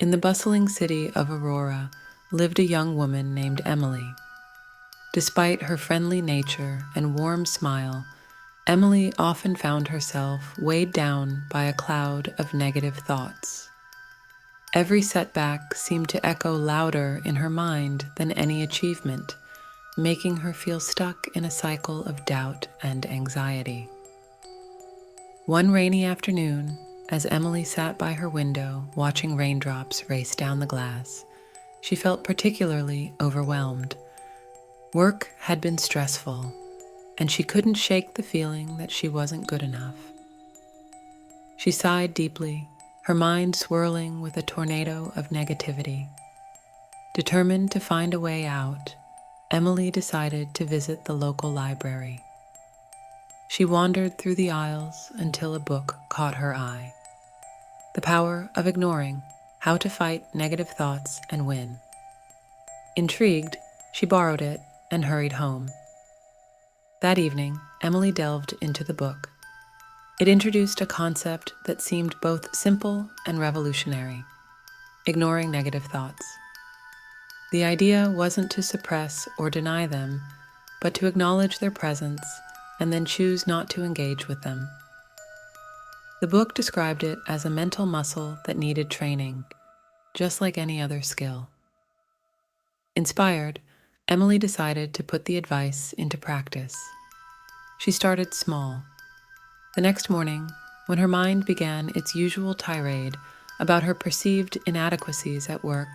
In the bustling city of Aurora lived a young woman named Emily. Despite her friendly nature and warm smile, Emily often found herself weighed down by a cloud of negative thoughts. Every setback seemed to echo louder in her mind than any achievement, making her feel stuck in a cycle of doubt and anxiety. One rainy afternoon, as Emily sat by her window watching raindrops race down the glass, she felt particularly overwhelmed. Work had been stressful, and she couldn't shake the feeling that she wasn't good enough. She sighed deeply, her mind swirling with a tornado of negativity. Determined to find a way out, Emily decided to visit the local library. She wandered through the aisles until a book caught her eye. The Power of Ignoring: How to Fight Negative Thoughts and Win. Intrigued, she borrowed it and hurried home. That evening, Emily delved into the book. It introduced a concept that seemed both simple and revolutionary: ignoring negative thoughts. The idea wasn't to suppress or deny them, but to acknowledge their presence and then choose not to engage with them. The book described it as a mental muscle that needed training, just like any other skill. Inspired, Emily decided to put the advice into practice. She started small. The next morning, when her mind began its usual tirade about her perceived inadequacies at work,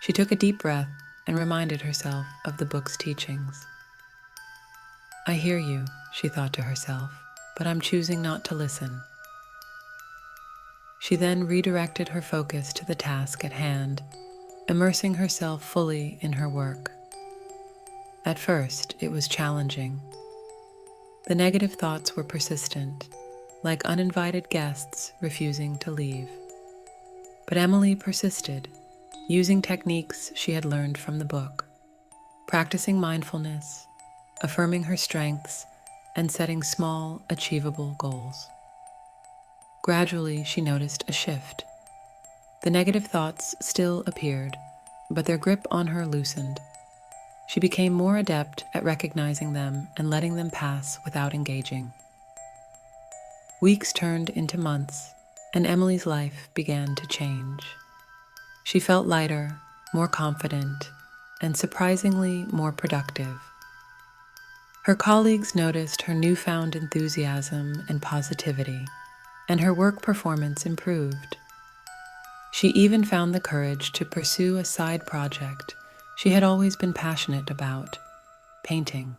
she took a deep breath and reminded herself of the book's teachings. "I hear you," she thought to herself, "but I'm choosing not to listen." She then redirected her focus to the task at hand, immersing herself fully in her work. At first, it was challenging. The negative thoughts were persistent, like uninvited guests refusing to leave. But Emily persisted, using techniques she had learned from the book, practicing mindfulness, affirming her strengths, and setting small, achievable goals. Gradually, she noticed a shift. The negative thoughts still appeared, but their grip on her loosened. She became more adept at recognizing them and letting them pass without engaging. Weeks turned into months, and Emily's life began to change. She felt lighter, more confident, and surprisingly more productive. Her colleagues noticed her newfound enthusiasm and positivity, and her work performance improved. She even found the courage to pursue a side project she had always been passionate about: painting.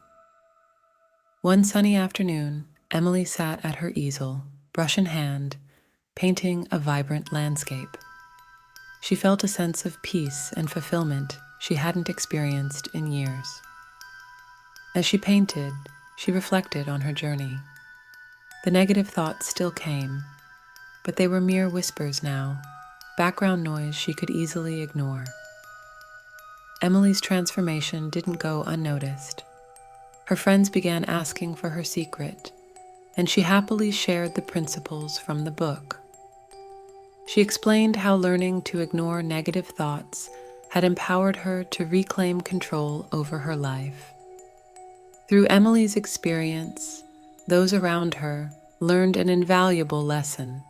One sunny afternoon, Emily sat at her easel, brush in hand, painting a vibrant landscape. She felt a sense of peace and fulfillment she hadn't experienced in years. As she painted, she reflected on her journey. The negative thoughts still came, but they were mere whispers now, background noise she could easily ignore. Emily's transformation didn't go unnoticed. Her friends began asking for her secret, and she happily shared the principles from the book. She explained how learning to ignore negative thoughts had empowered her to reclaim control over her life. Through Emily's experience, those around her learned an invaluable lesson.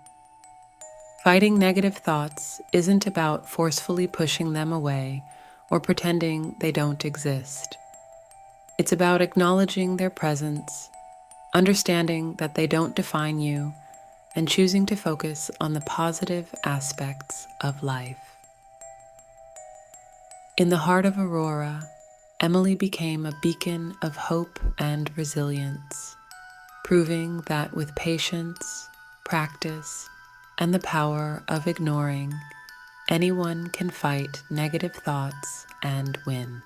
Fighting negative thoughts isn't about forcefully pushing them away or pretending they don't exist. It's about acknowledging their presence, understanding that they don't define you, and choosing to focus on the positive aspects of life. In the heart of Aurora, Emily became a beacon of hope and resilience, proving that with patience, practice, and the power of ignoring, anyone can fight negative thoughts and win.